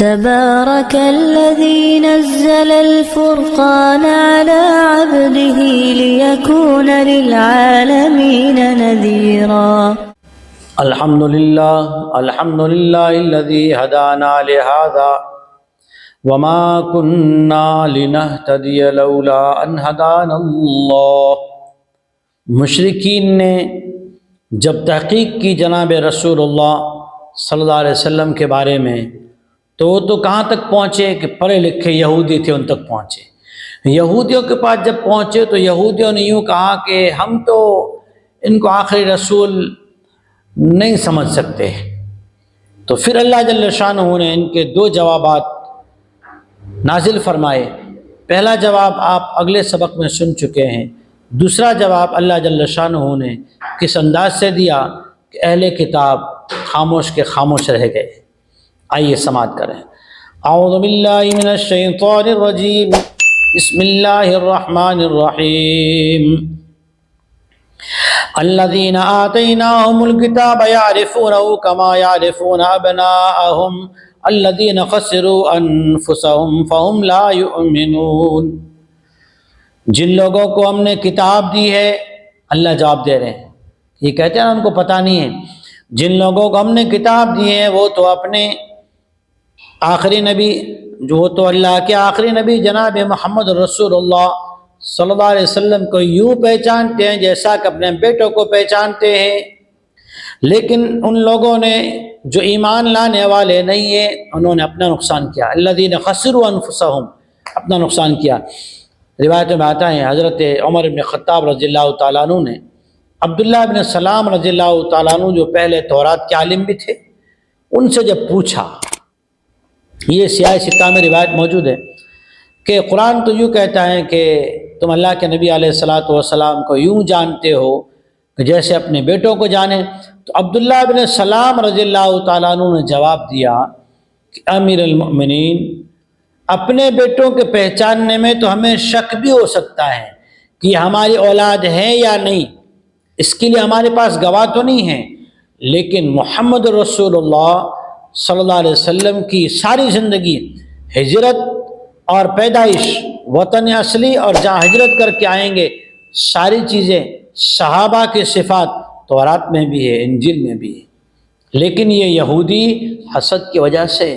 تبارك الذي نزل الفرقان على عبده ليكون للعالمين نذيرا. الحمد لله الذي هدانا لهذا وما كنا لنهتدي لولا ان هدانا اللہ. مشرکین نے جب تحقیق کی جناب رسول اللہ صلی اللہ علیہ وسلم کے بارے میں تو وہ تو کہاں تک پہنچے کہ پڑھے لکھے یہودی تھے ان تک پہنچے. یہودیوں کے پاس جب پہنچے تو یہودیوں نے یوں کہا کہ ہم تو ان کو آخری رسول نہیں سمجھ سکتے. تو پھر اللہ جل شانہ نے ان کے دو جوابات نازل فرمائے. پہلا جواب آپ اگلے سبق میں سن چکے ہیں. دوسرا جواب اللہ جل شانہ نے کس انداز سے دیا کہ اہل کتاب خاموش کے خاموش رہ گئے. آئیے سماعت کریں. اعوذ باللہ من الشیطان الرجیم بسم اللہ الرحمن الرحیم. الذین آتیناہم الکتاب یعرفونہ کما یعرفون ابناءہم الذین خسروا انفسہم فہم لا یؤمنون. جن لوگوں کو ہم نے کتاب دی ہے، اللہ جواب دے رہے ہیں، یہ کہتے ہیں ان کو پتہ نہیں ہے. جن لوگوں کو ہم نے کتاب دی ہے وہ تو اپنے آخری نبی، جو تو اللہ کے آخری نبی جناب محمد رسول اللہ صلی اللہ علیہ وسلم کو یوں پہچانتے ہیں جیسا کہ اپنے بیٹوں کو پہچانتے ہیں. لیکن ان لوگوں نے جو ایمان لانے والے نہیں ہیں انہوں نے اپنا نقصان کیا. الذین خسروا انفسہم، اپنا نقصان کیا. روایت میں آتا ہے حضرت عمر بن خطاب رضی اللہ تعالیٰ عنہ نے عبداللہ بن سلام رضی اللہ تعالیٰ عنہ جو پہلے تورات کے عالم بھی تھے ان سے جب پوچھا، یہ سیاہ ستہ میں روایت موجود ہے کہ قرآن تو یوں کہتا ہے کہ تم اللہ کے نبی علیہ الصلاۃ والسلام کو یوں جانتے ہو کہ جیسے اپنے بیٹوں کو جانیں. تو عبداللہ بن سلام رضی اللہ تعالیٰ عنہ نے جواب دیا کہ امیر المؤمنین، اپنے بیٹوں کے پہچاننے میں تو ہمیں شک بھی ہو سکتا ہے کہ یہ ہماری اولاد ہے یا نہیں، اس کے لیے ہمارے پاس گواہ تو نہیں ہے. لیکن محمد رسول اللہ صلی اللہ علیہ وسلم کی ساری زندگی ہجرت اور پیدائش، وطن اصلی اور جہاں ہجرت کر کے آئیں گے، ساری چیزیں صحابہ کے صفات تورات میں بھی ہے، انجیل میں بھی ہے. لیکن یہ یہودی حسد کی وجہ سے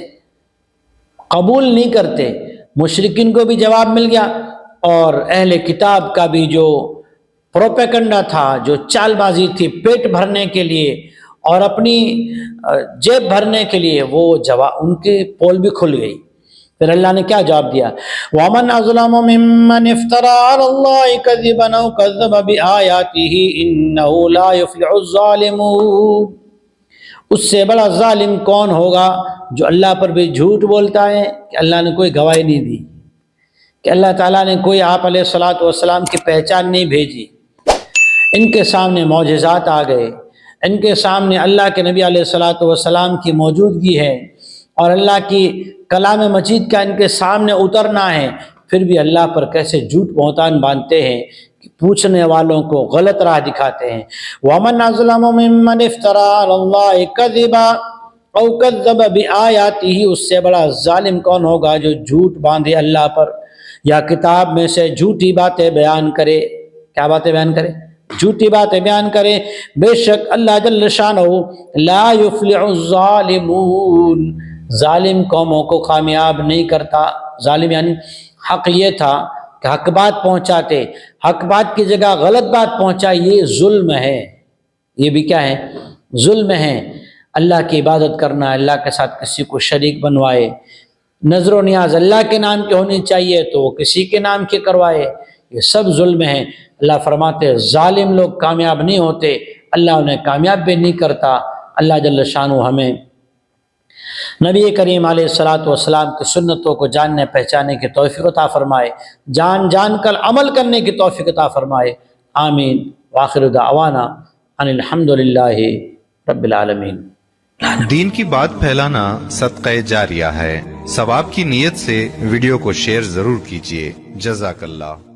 قبول نہیں کرتے. مشرکین کو بھی جواب مل گیا اور اہل کتاب کا بھی جو پروپیگنڈا تھا، جو چال بازی تھی پیٹ بھرنے کے لیے اور اپنی جیب بھرنے کے لیے، وہ جواب ان کی پول بھی کھل گئی. پھر اللہ نے کیا جواب دیا؟ وَمَنْ أَظْلَمُ مِمَّنِ افْتَرَىٰ عَلَى اللَّهِ كَذِبًا أَوْ كَذَّبَ بِآيَاتِهِ إِنَّهُ لَا يُفْلِحُ الظَّالِمُونَ. اس سے بڑا ظالم کون ہوگا جو اللہ پر بھی جھوٹ بولتا ہے کہ اللہ نے کوئی گواہی نہیں دی، کہ اللہ تعالیٰ نے کوئی آپ علیہ الصلوۃ والسلام کی پہچان نہیں بھیجی. ان کے سامنے معجزات آ گئے، ان کے سامنے اللہ کے نبی علیہ الصلوۃ والسلام کی موجودگی ہے اور اللہ کی کلام مجید کا ان کے سامنے اترنا ہے، پھر بھی اللہ پر کیسے جھوٹ بہتان باندھتے ہیں کہ پوچھنے والوں کو غلط راہ دکھاتے ہیں. وَمَنْ أَظْلَمُ مِمَّنِ افْتَرَىٰ عَلَى اللَّهِ كَذِبًا أَوْ كَذَّبَ بِآيَاتِهِ. اس سے بڑا ظالم کون ہوگا جو جھوٹ باندھے اللہ پر یا کتاب میں سے جھوٹی باتیں بیان کرے. کیا باتیں بیان کرے؟ جھوٹی باتیں بیان کرے. بے شک اللہ جل شانہ لا یفلح الظالمون، ظالم قوموں کو کامیاب نہیں کرتا. ظالم یعنی حق یہ تھا کہ حق بات پہنچاتے، حق بات کی جگہ غلط بات پہنچائی، یہ ظلم ہے. یہ بھی کیا ہے؟ ظلم ہے. اللہ کی عبادت کرنا، اللہ کے ساتھ کسی کو شریک بنوائے، نظر و نیاز اللہ کے نام کی ہونی چاہیے تو وہ کسی کے نام کی کروائے، یہ سب ظلم ہے. اللہ فرماتے ہیں ظالم لوگ کامیاب نہیں ہوتے، اللہ انہیں کامیاب بھی نہیں کرتا. اللہ جل شانہ ہمیں نبی کریم علیہ الصلوۃ والسلام کی سنتوں کو جاننے پہچانے کی توفیق عطا فرمائے، جان کر عمل کرنے کی توفیق عطا فرمائے. آمین. وآخر دعوانا ان الحمد للہ رب العالمین. دین کی بات پھیلانا صدقہ جاریہ ہے. ثواب کی نیت سے ویڈیو کو شیئر ضرور کیجیے. جزاک اللہ.